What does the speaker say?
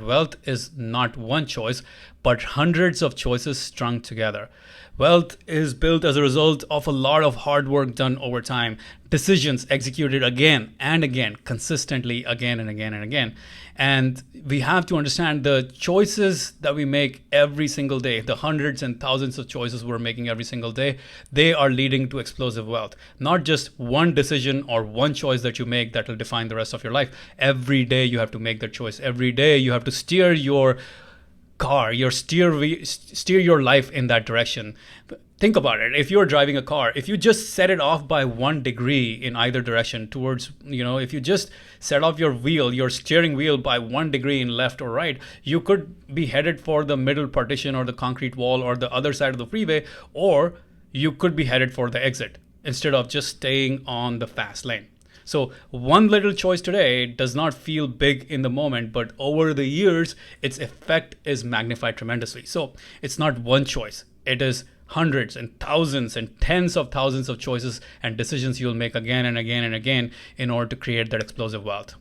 Wealth is not one choice, but hundreds of choices strung together. Wealth is built as a result of a lot of hard work done over time, decisions executed again and again, consistently again and again and again. And we have to understand the choices that we make every single day, the hundreds and thousands of choices we're making every single day, they are leading to explosive wealth. Not just one decision or one choice that you make that will define the rest of your life. Every day you have to make that choice. Every day you have to steer your car, steer your life in that direction. Think about it. If you're driving a car, if you just set it off by 1 degree in either direction towards, if you just set off your steering wheel by 1 degree in left or right, you could be headed for the middle partition or the concrete wall or the other side of the freeway, or you could be headed for the exit instead of just staying on the fast lane. So one little choice today does not feel big in the moment, but over the years, its effect is magnified tremendously. So it's not one choice. It is hundreds and thousands and tens of thousands of choices and decisions you'll make again and again and again in order to create that explosive wealth.